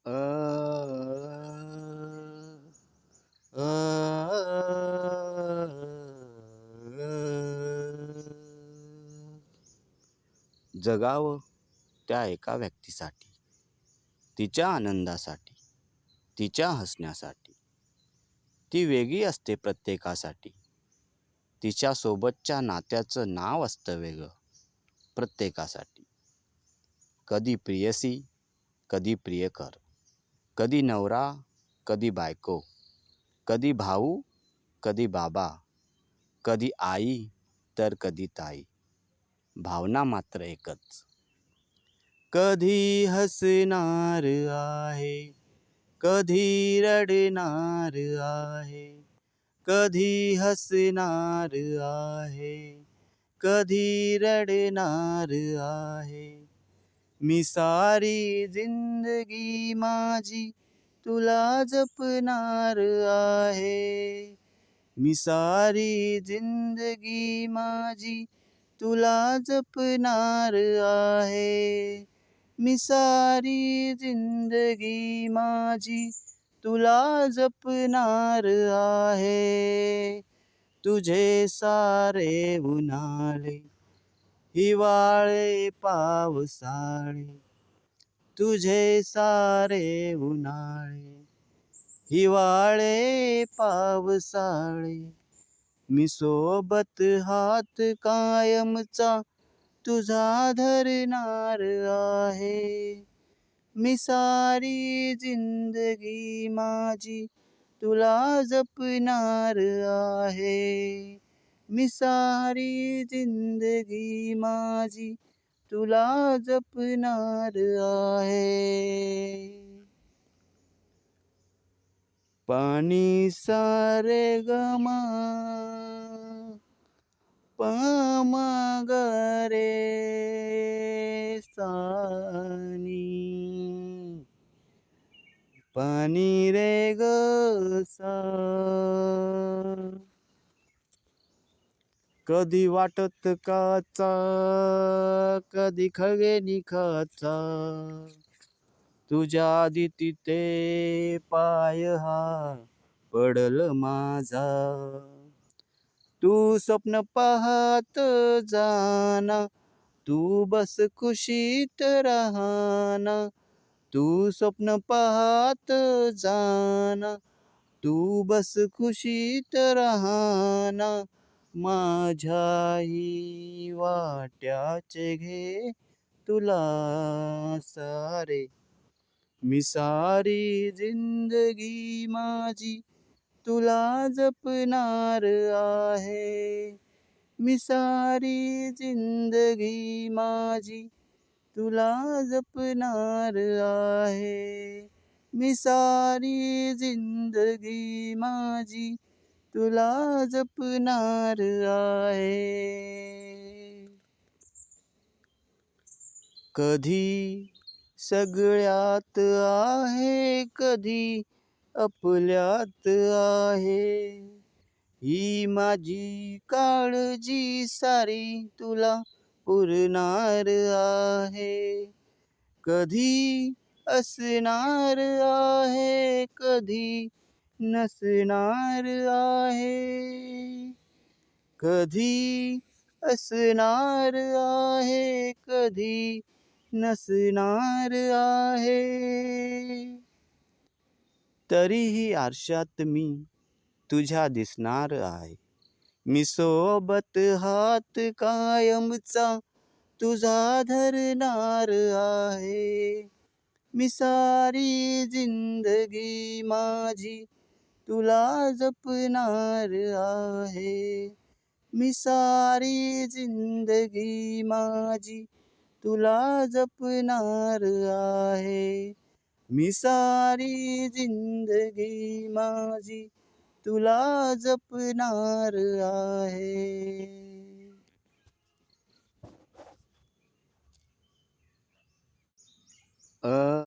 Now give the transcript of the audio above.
अ, अ, जगावं त्या एका व्यक्तीसाठी, तिच्या आनंदासाठी, तिच्या हसण्यासाठी. ती वेगळी असते प्रत्येकासाठी. तिच्यासोबतच्या नात्याचं नाव असतं वेगळं प्रत्येकासाठी. कधी प्रियसी, कधी प्रियकर, कधी नवरा, कधी बायको, कधी भाऊ, कधी बाबा, कधी आई तर कधी ताई. भावना मात्र एकच. कधी हसणार आहे, कधी रडणार आहे, कधी हसणार आहे, कधी रडणार आहे. मी सारी जिंदगी माझी तुला जपणार आहे. मी सारी जिंदगी माझी तुला जपणार आहे. मी सारी जिंदगी माझी तुला जपणार आहे. तुझे सारे उन्हाळे, हिवाळे, पावसाळे, तुझे सारे उन्हाळे, हिवाळे, पावसाळे. मी सोबत हात कायमचा तुझा धरणार आहे. मी सारी जिंदगी माझी तुला जपणार आहे. मी सारी जिंदगी माझी तुला जपणार आहे. पाणी सारे गमा पामगरे सानी पाणी रे ग सा. कधी वाटत काचा, कधी खगे निखाचा, तुझ्या आधी तिथे पाय हा पडल माझा. तू स्वप्न पाहत जाना, तू बस खुशीत राहना. तू स्वप्न पाहत जाना, तू बस खुशीत राहना. माझ्याही वाट्याचे घे तुला सारे. मी सारी जिंदगी माझी तुला जपणार आहे. मी सारी जिंदगी माझी तुला जपणार आहे. मी सारी जिंदगी माझी तुला जपणार आहे. कधी सगळ्यात आहे, कधी आपल्यात आहे. ही माझी काळजी सारी तुला पुरणार आहे. कधी असणार आहे, कधी नसणार आहे. कधी असणार आहे, कधी नसणार आहे. तरीही आरशात मी तुझ्या दिसणार आहे. मी सोबत हात कायमचा तुझा धरणार आहे. मी सारी जिंदगी माझी तुला जपणार आहे. मी सारी जिंदगी माझी तुला जपणार आहे. मी सारी जिंदगी माझी तुला जपणार आहे.